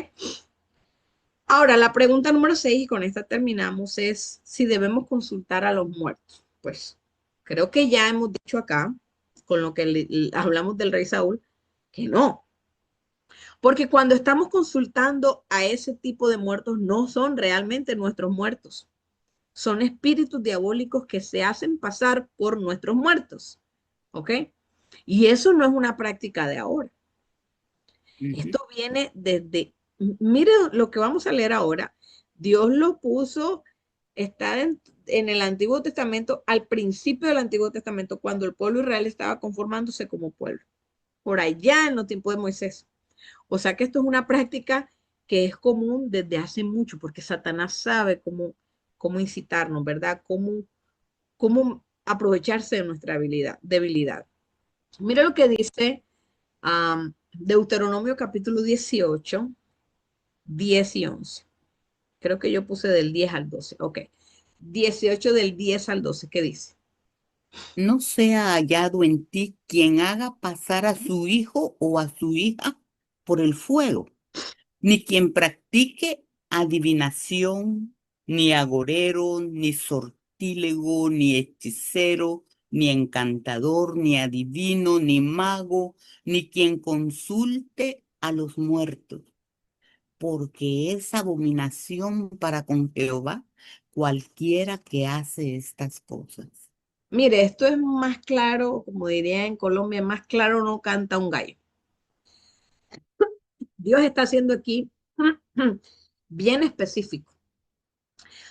Ahora, la pregunta número 6, y con esta terminamos, es si debemos consultar a los muertos. Pues creo que ya hemos dicho acá, con lo que hablamos del rey Saúl, que no. Porque cuando estamos consultando a ese tipo de muertos, no son realmente nuestros muertos. Son espíritus diabólicos que se hacen pasar por nuestros muertos. ¿Ok? Y eso no es una práctica de ahora. Ujú. Esto viene desde, mire lo que vamos a leer ahora. Dios lo puso, está en el Antiguo Testamento, al principio del Antiguo Testamento, cuando el pueblo Israel estaba conformándose como pueblo, por allá en los tiempos de Moisés. O sea que esto es una práctica que es común desde hace mucho, porque Satanás sabe cómo incitarnos, ¿verdad? Cómo aprovecharse de nuestra debilidad. Mira lo que dice Deuteronomio capítulo 18, 10 y 11. Creo que yo puse del 10 al 12. Ok. 18 del 10 al 12. ¿Qué dice? No sea hallado en ti quien haga pasar a su hijo o a su hija por el fuego, ni quien practique adivinación, ni agorero, ni sortílego, ni hechicero, ni encantador, ni adivino, ni mago, ni quien consulte a los muertos, porque es abominación para con Jehová cualquiera que hace estas cosas. Mire, esto es más claro, como diría en Colombia, más claro no canta un gallo. Dios está haciendo aquí bien específico.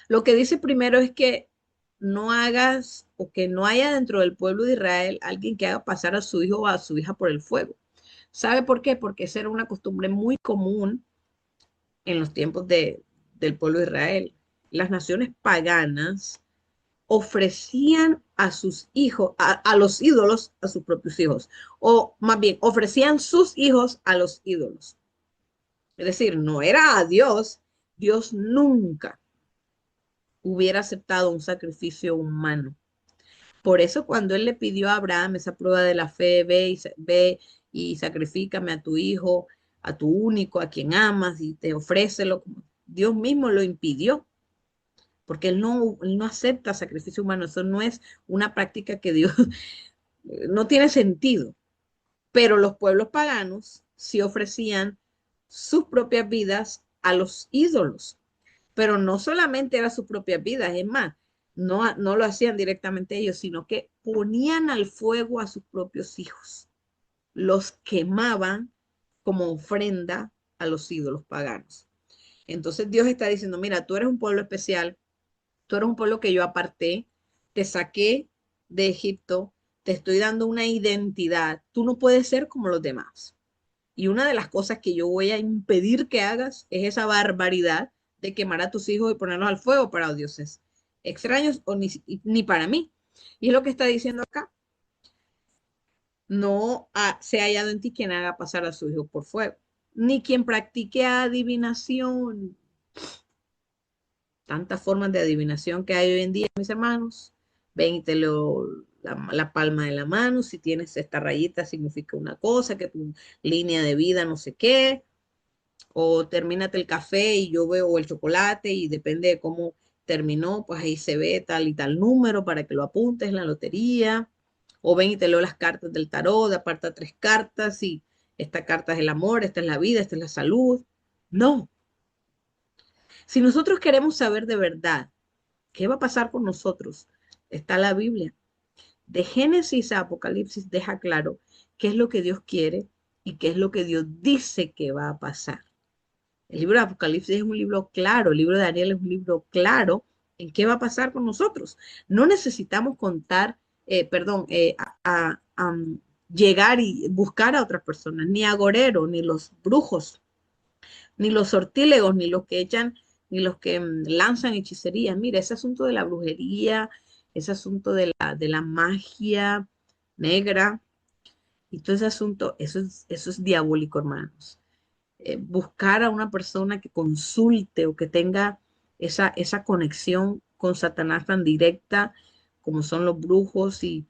Lo que dice primero es que no hagas o que no haya dentro del pueblo de Israel alguien que haga pasar a su hijo o a su hija por el fuego. ¿Sabe por qué? Porque esa era una costumbre muy común en los tiempos del pueblo de Israel. Las naciones paganas ofrecían a sus hijos, a los ídolos, a sus propios hijos, o más bien, ofrecían sus hijos a los ídolos. Es decir, no era a Dios, Dios nunca hubiera aceptado un sacrificio humano. Por eso cuando él le pidió a Abraham esa prueba de la fe, ve y sacrifícame a tu hijo, a tu único, a quien amas, y te ofrécelo, Dios mismo lo impidió, porque él no acepta sacrificio humano. Eso no es una práctica que Dios, no tiene sentido. Pero los pueblos paganos sí ofrecían sus propias vidas a los ídolos. Pero no solamente eran sus propias vidas, es más, no lo hacían directamente ellos, sino que ponían al fuego a sus propios hijos, los quemaban como ofrenda a los ídolos paganos. Entonces Dios está diciendo, mira, tú eres un pueblo especial, tú eres un pueblo que yo aparté, te saqué de Egipto, te estoy dando una identidad, tú no puedes ser como los demás. Y una de las cosas que yo voy a impedir que hagas es esa barbaridad de quemar a tus hijos y ponerlos al fuego para dioses extraños o ni para mí. Y es lo que está diciendo acá. No se ha hallado en ti quien haga pasar a su hijo por fuego, ni quien practique adivinación. Tantas formas de adivinación que hay hoy en día, mis hermanos. Ven y te leo la palma de la mano. Si tienes esta rayita, significa una cosa, que tu línea de vida, no sé qué. O termínate el café y yo veo, o el chocolate, y depende de cómo terminó, pues ahí se ve tal y tal número para que lo apuntes en la lotería. O ven y te leo las cartas del tarot, aparta 3 cartas y esta carta es el amor, esta es la vida, esta es la salud. No. Si nosotros queremos saber de verdad qué va a pasar con nosotros, está la Biblia. De Génesis a Apocalipsis deja claro qué es lo que Dios quiere y qué es lo que Dios dice que va a pasar. El libro de Apocalipsis es un libro claro, el libro de Daniel es un libro claro en qué va a pasar con nosotros. No necesitamos contar, llegar y buscar a otras personas, ni agoreros, ni los brujos, ni los sortílegos, ni los que echan, ni los que lanzan hechicerías. Mira, ese asunto de la brujería, ese asunto de la magia negra y todo ese asunto, eso es diabólico, hermanos. Buscar a una persona que consulte o que tenga esa conexión con Satanás tan directa como son los brujos y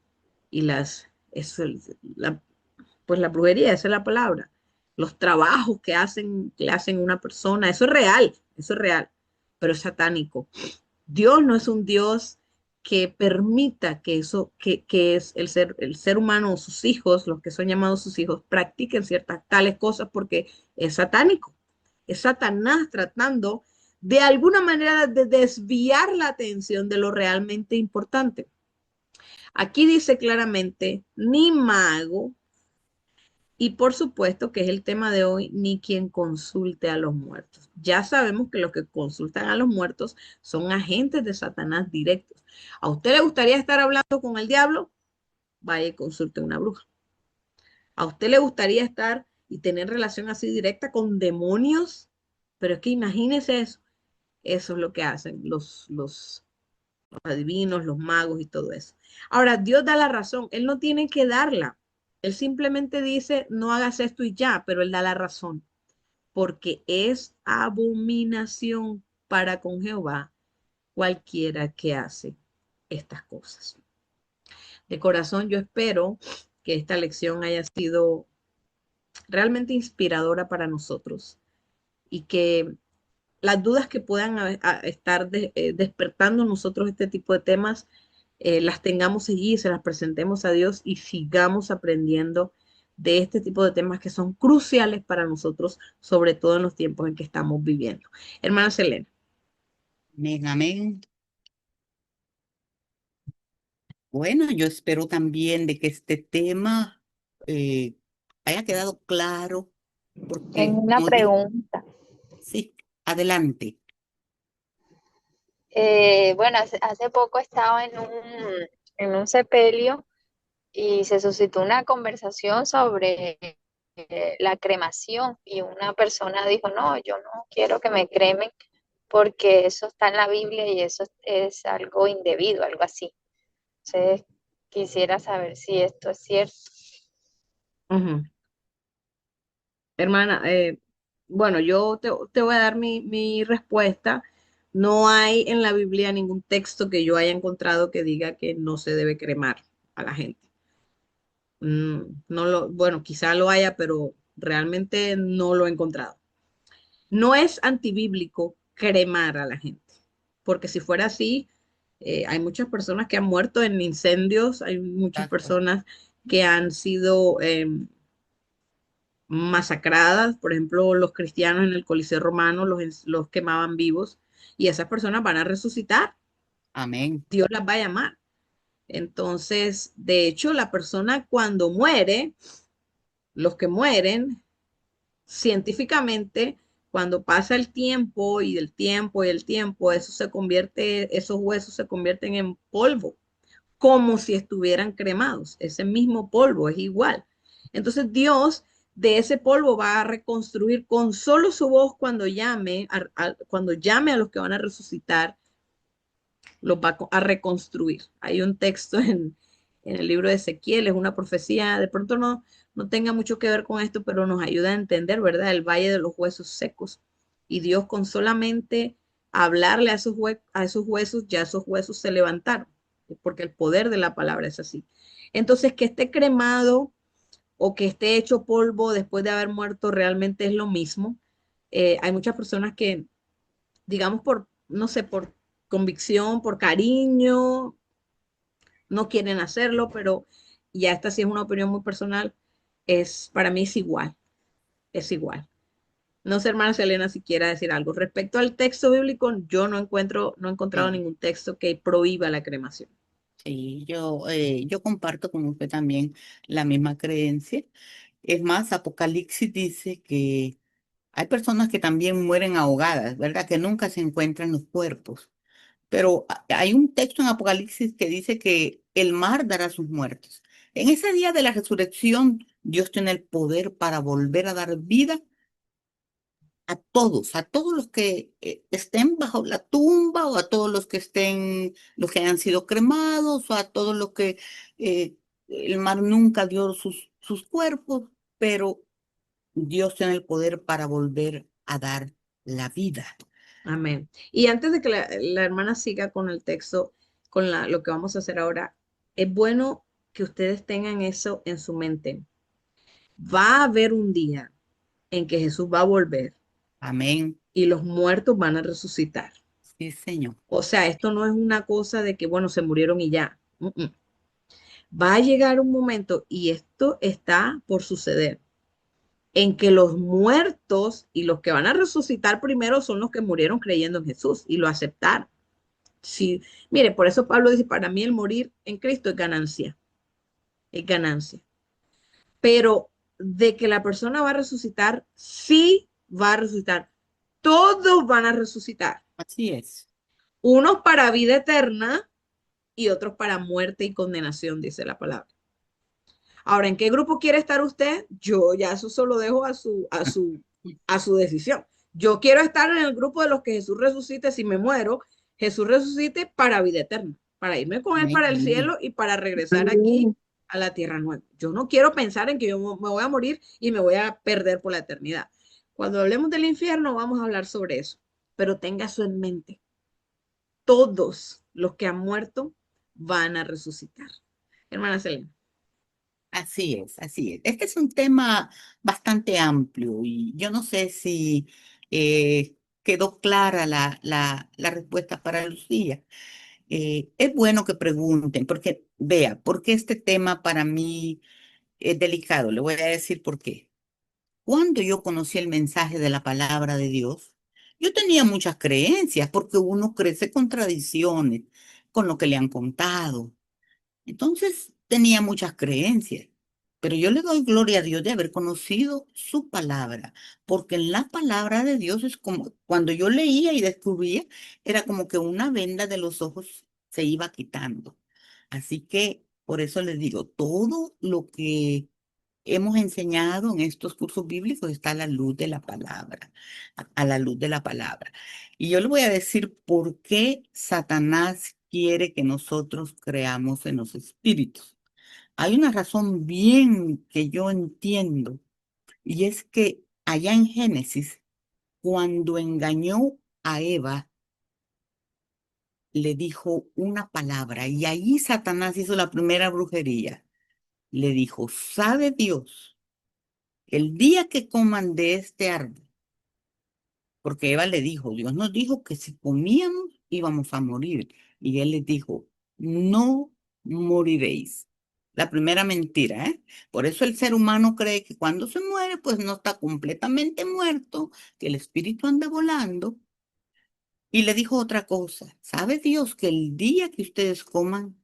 pues la brujería, esa es la palabra. Los trabajos que le hacen a una persona, eso es real, pero es satánico. Dios no es un Dios que permita que eso, que es el ser humano o sus hijos, los que son llamados sus hijos, practiquen ciertas tales cosas porque es satánico. Es Satanás tratando de alguna manera de desviar la atención de lo realmente importante. Aquí dice claramente, ni mago, y por supuesto que es el tema de hoy, ni quien consulte a los muertos. Ya sabemos que los que consultan a los muertos son agentes de Satanás directos. ¿A usted le gustaría estar hablando con el diablo? Vaya y consulte a una bruja. ¿A usted le gustaría estar y tener relación así directa con demonios? Pero es que imagínese eso. Eso es lo que hacen los adivinos, los magos y todo eso. Ahora, Dios da la razón. Él no tiene que darla. Él simplemente dice, no hagas esto y ya, pero él da la razón. Porque es abominación. para con Jehová cualquiera que hace estas cosas. De corazón, yo espero que esta lección haya sido realmente inspiradora para nosotros y que las dudas que puedan estar despertando en nosotros este tipo de temas, las tengamos allí, se las presentemos a Dios y sigamos aprendiendo de este tipo de temas que son cruciales para nosotros, sobre todo en los tiempos en que estamos viviendo. Hermana Selena. Amén, amén. Bueno, yo espero también de que este tema haya quedado claro, Tengo porque una como digo, pregunta. sí, adelante. Bueno, hace poco estaba en un sepelio y se suscitó una conversación sobre la cremación y una persona dijo, no, yo no quiero que me cremen porque eso está en la Biblia y eso es algo indebido, algo así. Entonces, quisiera saber si esto es cierto. Ujú. Hermana, bueno, yo te voy a dar mi respuesta. No hay en la Biblia ningún texto que yo haya encontrado que diga que no se debe cremar a la gente. Bueno, quizá lo haya, pero realmente no lo he encontrado. No es antibíblico cremar a la gente, porque si fuera así, hay muchas personas que han muerto en incendios, hay muchas Exacto. personas que han sido masacradas, por ejemplo, los cristianos en el Coliseo Romano los quemaban vivos y esas personas van a resucitar, Amén. Dios las va a llamar. Entonces, de hecho, la persona cuando muere, los que mueren, científicamente, cuando pasa el tiempo y el tiempo y el tiempo, esos huesos se convierten en polvo, como si estuvieran cremados. Ese mismo polvo es igual. Entonces Dios de ese polvo va a reconstruir con solo su voz cuando cuando llame a los que van a resucitar, los va a reconstruir. Hay un texto en el libro de Ezequiel, es una profecía, de pronto no tenga mucho que ver con esto, pero nos ayuda a entender, ¿verdad? El valle de los huesos secos. Y Dios con solamente hablarle a esos huesos, ya esos huesos se levantaron, porque el poder de la palabra es así. Entonces, que esté cremado o que esté hecho polvo después de haber muerto realmente es lo mismo. Hay muchas personas que, digamos, no sé, por convicción, por cariño, no quieren hacerlo, pero ya esta sí es una opinión muy personal, para mí es igual, es igual. No sé, hermana Selena, si quiera decir algo. Respecto al texto bíblico, yo no he encontrado Sí, ningún texto que prohíba la cremación. sí, yo comparto con usted también la misma creencia. Es más, Apocalipsis dice que hay personas que también mueren ahogadas, ¿verdad? Que nunca se encuentran los cuerpos. Pero hay un texto en Apocalipsis que dice que el mar dará sus muertos. En ese día de la resurrección, Dios tiene el poder para volver a dar vida a todos los que estén bajo la tumba o a todos los que estén, los que hayan sido cremados o a todos los que eh, el mar nunca dio sus cuerpos, pero Dios tiene el poder para volver a dar la vida. Amén. Y antes de que la hermana siga con el texto, con lo que vamos a hacer ahora, es bueno que ustedes tengan eso en su mente. Va a haber un día en que Jesús va a volver Amén. y los muertos van a resucitar. Sí, Señor. O sea, esto no es una cosa de que, bueno, se murieron y ya. Va a llegar un momento, y esto está por suceder, en que los muertos y los que van a resucitar primero son los que murieron creyendo en Jesús y lo aceptaron. Sí, mire, por eso Pablo dice, para mí el morir en Cristo es ganancia, es ganancia. Pero de que la persona va a resucitar, sí va a resucitar. Todos van a resucitar. Así es. Unos para vida eterna y otros para muerte y condenación, dice la palabra. Ahora, ¿en qué grupo quiere estar usted? Yo ya eso solo dejo a su decisión. Yo quiero estar en el grupo de los que Jesús resucite si me muero, Jesús resucite para vida eterna, para irme con él Amén, para el amén. cielo y para regresar aquí Amén. a la tierra nueva. Yo no quiero pensar en que yo me voy a morir y me voy a perder por la eternidad. Cuando hablemos del infierno, vamos a hablar sobre eso. pero tenga eso en mente. Todos los que han muerto van a resucitar. Hermana Selena. Así es, así es. Este es un tema bastante amplio y yo no sé si quedó clara la respuesta para Lucía. Es bueno que pregunten, porque vea, porque este tema para mí es delicado. Le voy a decir por qué. Cuando yo conocí el mensaje de la palabra de Dios, yo tenía muchas creencias, porque uno crece con tradiciones, con lo que le han contado. Entonces tenía muchas creencias, pero yo le doy gloria a Dios de haber conocido su palabra, porque en la palabra de Dios es como cuando yo leía y descubría, era como que una venda de los ojos se iba quitando. Así que por eso les digo, todo lo que hemos enseñado en estos cursos bíblicos está a la luz de la palabra, a la luz de la palabra. Y yo le voy a decir por qué Satanás quiere que nosotros creamos en los espíritus. Hay una razón bien que yo entiendo, y es que allá en Génesis, cuando engañó a Eva, le dijo una palabra, y ahí Satanás hizo la primera brujería. Le dijo, ¿sabe Dios? El día que coman de este árbol, porque Eva le dijo, Dios nos dijo que si comíamos íbamos a morir. Y él les dijo, no moriréis. La primera mentira, ¿eh? Por eso el ser humano cree que cuando se muere, pues no está completamente muerto, que el espíritu anda volando. Y le dijo otra cosa, ¿sabe Dios que el día que ustedes coman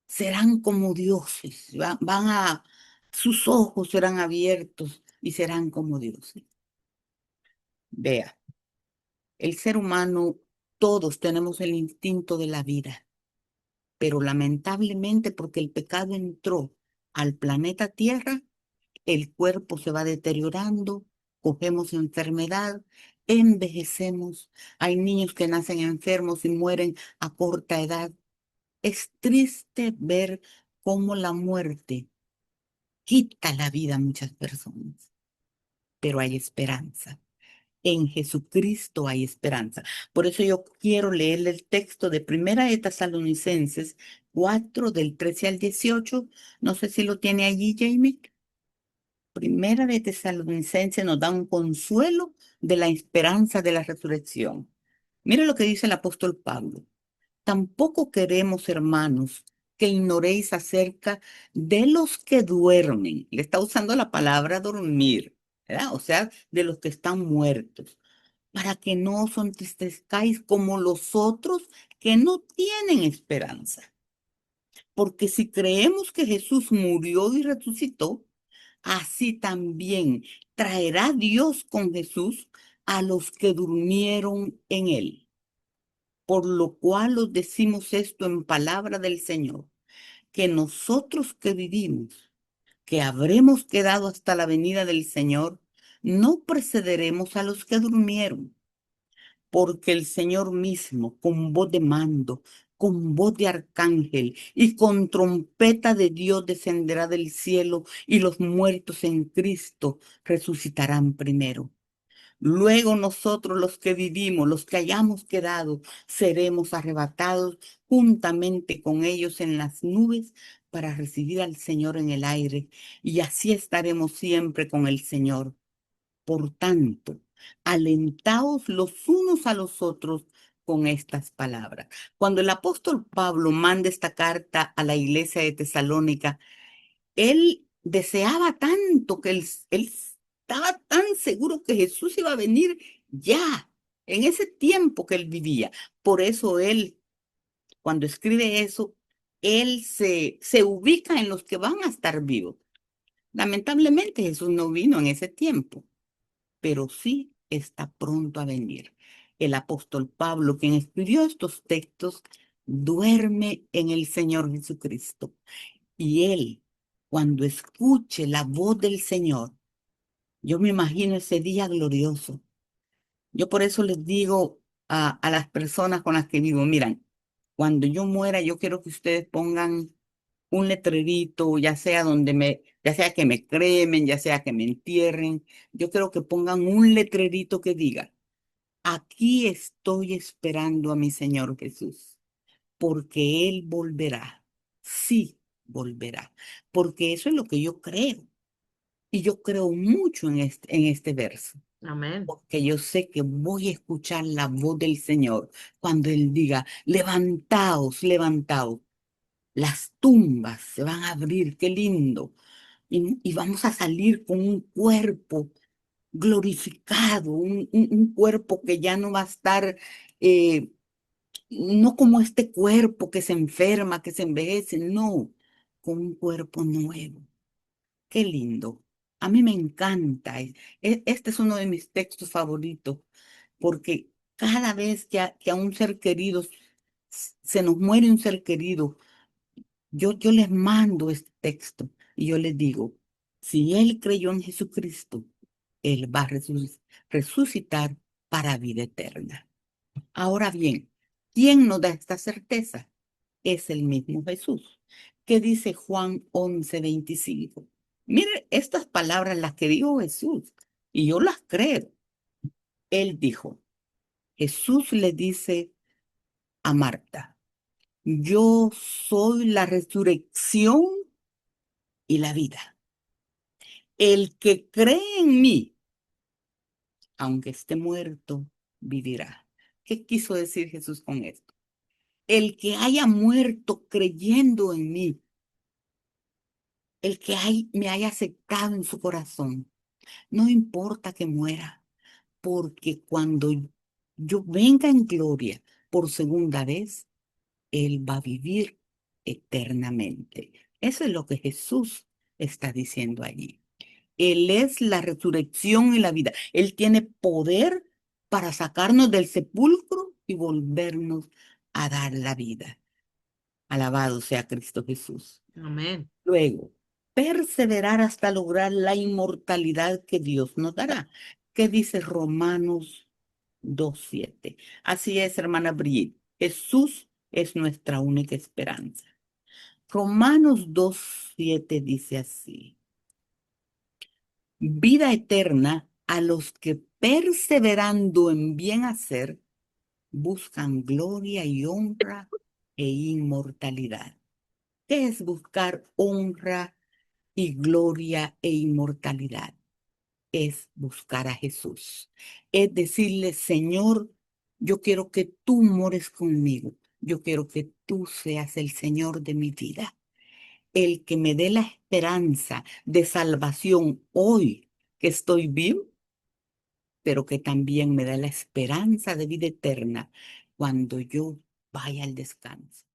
serán como dioses? Sus ojos serán abiertos y serán como dioses. Vea, el ser humano, todos tenemos el instinto de la vida, pero lamentablemente porque el pecado entró al planeta Tierra, el cuerpo se va deteriorando, cogemos enfermedad, envejecemos, hay niños que nacen enfermos y mueren a corta edad. Es triste ver cómo la muerte quita la vida a muchas personas, pero hay esperanza. En Jesucristo hay esperanza. Por eso yo quiero leerle el texto de Primera de Tesalonicenses 4, del 13 al 18. No sé si lo tiene allí, Jamie. Primera de Tesalonicenses nos da un consuelo de la esperanza de la resurrección. Mire lo que dice el apóstol Pablo. Tampoco queremos, hermanos, que ignoréis acerca de los que duermen. Le está usando la palabra dormir, ¿verdad? O sea, de los que están muertos, para que no os entristezcáis como los otros que no tienen esperanza. Porque si creemos que Jesús murió y resucitó, así también traerá Dios con Jesús a los que durmieron en él. Por lo cual os decimos esto en palabra del Señor, que nosotros que vivimos, que habremos quedado hasta la venida del Señor, no precederemos a los que durmieron, porque el Señor mismo, con voz de mando, con voz de arcángel y con trompeta de Dios descenderá del cielo y los muertos en Cristo resucitarán primero. Luego nosotros los que vivimos, los que hayamos quedado, seremos arrebatados juntamente con ellos en las nubes para recibir al Señor en el aire y así estaremos siempre con el Señor. Por tanto, alentaos los unos a los otros con estas palabras. Cuando el apóstol Pablo manda esta carta a la iglesia de Tesalónica, él deseaba tanto que él estaba tan seguro que Jesús iba a venir ya, en ese tiempo que él vivía. Por eso él, cuando escribe eso, él se ubica en los que van a estar vivos. Lamentablemente Jesús no vino en ese tiempo, pero sí está pronto a venir. El apóstol Pablo, quien escribió estos textos, duerme en el Señor Jesucristo. Y él, cuando escuche la voz del Señor, yo me imagino ese día glorioso. Yo por eso les digo a las personas con las que vivo, miran, cuando yo muera, yo quiero que ustedes pongan un letrerito, ya sea que me cremen, ya sea que me entierren, yo quiero que pongan un letrerito que diga, Aquí estoy esperando a mi Señor Jesús, porque Él volverá. Sí, volverá. Porque eso es lo que yo creo. Y yo creo mucho en este verso. Amén. Porque yo sé que voy a escuchar la voz del Señor cuando Él diga, levantaos, levantaos. Las tumbas se van a abrir, qué lindo. Y vamos a salir con un cuerpo glorificado, un cuerpo que ya no va a estar, eh, no como este cuerpo que se enferma, que se envejece, no, con un cuerpo nuevo. Qué lindo. A mí me encanta. Este es uno de mis textos favoritos, porque cada vez que a un ser querido se nos muere un ser querido, yo les mando este texto y yo les digo, si él creyó en Jesucristo, él va a resucitar para vida eterna. Ahora bien, ¿quién nos da esta certeza? Es el mismo Jesús. ¿Qué dice Juan 11:25? Mire, estas palabras las que dijo Jesús, y yo las creo. Él dijo, Jesús le dice a Marta, yo soy la resurrección y la vida. El que cree en mí, aunque esté muerto, vivirá. ¿Qué quiso decir Jesús con esto? El que haya muerto creyendo en mí, el que me haya aceptado en su corazón, no importa que muera, porque cuando yo venga en gloria por segunda vez, él va a vivir eternamente. Eso es lo que Jesús está diciendo allí. Él es la resurrección y la vida. Él tiene poder para sacarnos del sepulcro y volvernos a dar la vida. Alabado sea Cristo Jesús. Amén. Luego, perseverar hasta lograr la inmortalidad que Dios nos dará. ¿Qué dice Romanos 2:7? Así es, hermana Brigitte. Jesús es nuestra única esperanza. Romanos 2:7 dice así. Vida eterna a los que perseverando en bien hacer buscan gloria y honra e inmortalidad. ¿Qué es buscar honra y gloria e inmortalidad? Es buscar a Jesús. Es decirle, Señor, yo quiero que tú mores conmigo. Yo quiero que tú seas el Señor de mi vida. El que me dé la esperanza de salvación hoy que estoy vivo, pero que también me da la esperanza de vida eterna cuando yo vaya al descanso.